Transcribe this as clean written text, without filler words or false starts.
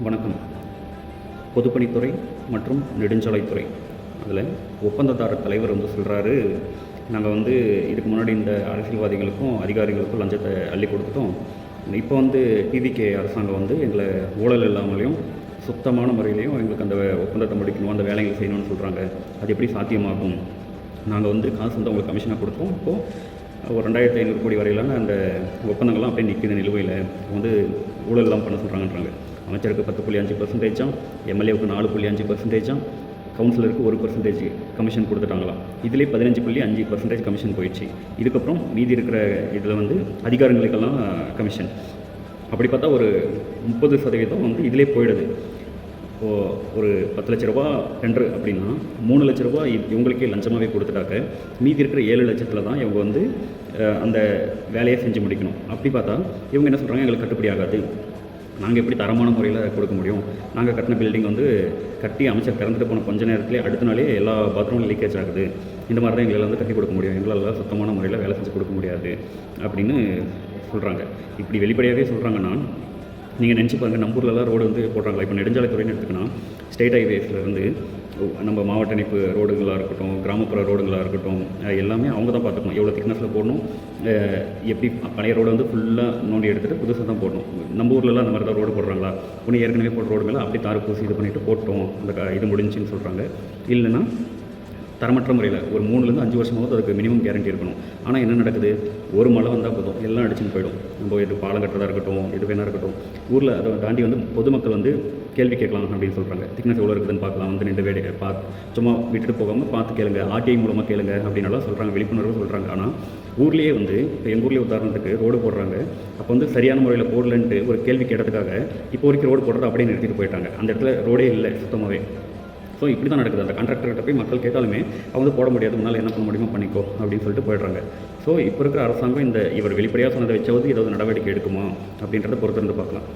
வணக்கம். பொதுப்பணித்துறை மற்றும் நெடுஞ்சாலைத்துறை அதில் ஒப்பந்ததாரர் தலைவர் சொல்கிறாரு, நாங்கள் இதுக்கு முன்னாடி இந்த அரசியல்வாதிகளுக்கும் அதிகாரிகளுக்கும் லஞ்சத்தை அள்ளி கொடுத்துட்டோம். இப்போ டிவிகே அரசாங்கம் எங்களை ஊழல் இல்லாமலையும் சுத்தமான முறையிலையும் எங்களுக்கு அந்த ஒப்பந்தத்தை முடிக்கணும், அந்த வேலைகளை செய்யணும்னு சொல்கிறாங்க. அது எப்படி சாத்தியமாகும்? நாங்கள் காசு அவங்களுக்கு கமிஷனாக கொடுத்தோம். இப்போது ஒரு 2500 கோடி வரையிலான அந்த ஒப்பந்தங்கள்லாம் அப்படியே நிற்கிது நிலுவையில். ஊழல்லாம் பண்ண சொல்கிறாங்கன்றாங்க. அமைச்சருக்கு 10.5%, எம்எல்ஏவுக்கு 4.5%, கவுன்சிலருக்கு 1% கமிஷன் கொடுத்துட்டாங்களாம். இதிலே 15.5% கமிஷன் போயிடுச்சு. இதுக்கப்புறம் மீதி இருக்கிற இதில் அதிகாரிகளுக்கெல்லாம் கமிஷன். அப்படி பார்த்தா ஒரு 30% இதிலே போயிடுது. இப்போது ஒரு 10 லட்ச ரூபா டெண்டர் அப்படின்னா 3 லட்ச ரூபா இவங்களுக்கே லஞ்சமாகவே கொடுத்துட்டாக்க மீதி இருக்கிற 7 லட்சத்தில் தான் இவங்க அந்த வேலையை செஞ்சு முடிக்கணும். அப்படி பார்த்தா இவங்க என்ன சொல்கிறாங்க, எங்களுக்கு கட்டுப்படி ஆகாது, நாங்கள் எப்படி தரமான முறையில் கொடுக்க முடியும்? நாங்கள் கட்டின பில்டிங் கட்டி அமைச்சர் திறந்துட்டு போன கொஞ்ச நேரத்துலேயே அடுத்த நாளே எல்லா பாத்ரூமும் லீக்கேஜ் ஆகுது. இந்த மாதிரி தான் எங்களால் கட்டி கொடுக்க முடியும், எங்களால் சுத்தமான முறையில் வேலை செஞ்சு கொடுக்க முடியாது அப்படின்னு சொல்கிறாங்க. இப்படி வெளிப்படையாகவே சொல்கிறாங்கன்னா நீங்கள் நினச்சி பாருங்கள், நம்ம ஊர்லலாம் ரோடு போடுறாங்களா? இப்போ நெடுஞ்சாலைத்துறைன்னு எடுத்துக்கினா ஸ்டேட் ஹைவேஸ்லேருந்து நம்ம மாவட்ட இணைப்பு ரோடுகளாக இருக்கட்டும், கிராமப்புற ரோடுகளாக இருக்கட்டும், எல்லாமே அவங்க தான் பார்த்துக்கணும். எவ்வளோ திக்னஸில் போடணும், எப்படி பழைய ரோடு ஃபுல்லாக நோண்டி எடுத்துகிட்டு புதுசாக தான் போடணும். நம்ம ஊர்லலாம் அந்த மாதிரி தான் ரோடு போடுறாங்களா? ஒன்று ஏற்கனவே போடுற ரோடு மேலே அப்படி தாறு பூசி இது பண்ணிவிட்டு போட்டோம், அந்த இது முடிஞ்சுன்னு சொல்கிறாங்க. இல்லைன்னா தரமற்ற முறையில் ஒரு 3லேருந்து 5 வருஷமாவது அதுக்கு மினிமம் கேரண்டி இருக்கணும். ஆனால் என்ன நடக்குது, ஒரு மழை வந்தால் போதும் எல்லாம் அடிச்சுன்னு போயிடும். நம்ம இது பாலம் கட்டுறதா இருக்கட்டும், எது வேணா இருக்கட்டும், ஊரில் அதை தாண்டி பொதுமக்கள் கேள்வி கேட்கலாம் அப்படின்னு சொல்கிறாங்க. திக்னஸ் எவ்வளோ இருக்குதுன்னு பார்க்கலாம், நின்று வேடிக்கை பார்த்து சும்மா விட்டுட்டு போகாமல் பார்த்து கேளுங்க, ஆர்டிஐ மூலமாக கேளுங்க அப்படின்னாலாம் சொல்கிறாங்க, விழிப்புணர்வு சொல்கிறாங்க. ஆனால் ஊர்லேயே இப்போ எங்கள் ஊர்லேயே உதாரணத்துக்கு ரோடு போடுறாங்க. அப்போ சரியான முறையில் போடலன்ட்டு ஒரு கேள்வி கேட்டதுக்காக இப்போ வரைக்கும் ரோடு போடுறது அப்படியே நிறுத்திட்டு போயிட்டாங்க. அந்த இடத்துல ரோடே இல்லை சுத்தமாகவே. ஸோ இப்படி தான் நடக்குது. அந்த கான்ட்ராக்டர்கிட்ட போய் மக்கள் கேட்டாலுமே அவங்க போட முடியாது, முன்னால் என்ன பண்ண முடியுமோ பண்ணிக்கோ அப்படின்னு சொல்லிட்டு போயிடுறாங்க. ஸோ இப்போ இருக்கிற அரசாங்கம் இவர் வெளிப்படையாக சொன்னதை வச்சாவது ஏதாவது நடவடிக்கை எடுக்குமா அப்படின்றத பொறுத்திருந்து பார்க்கலாம்.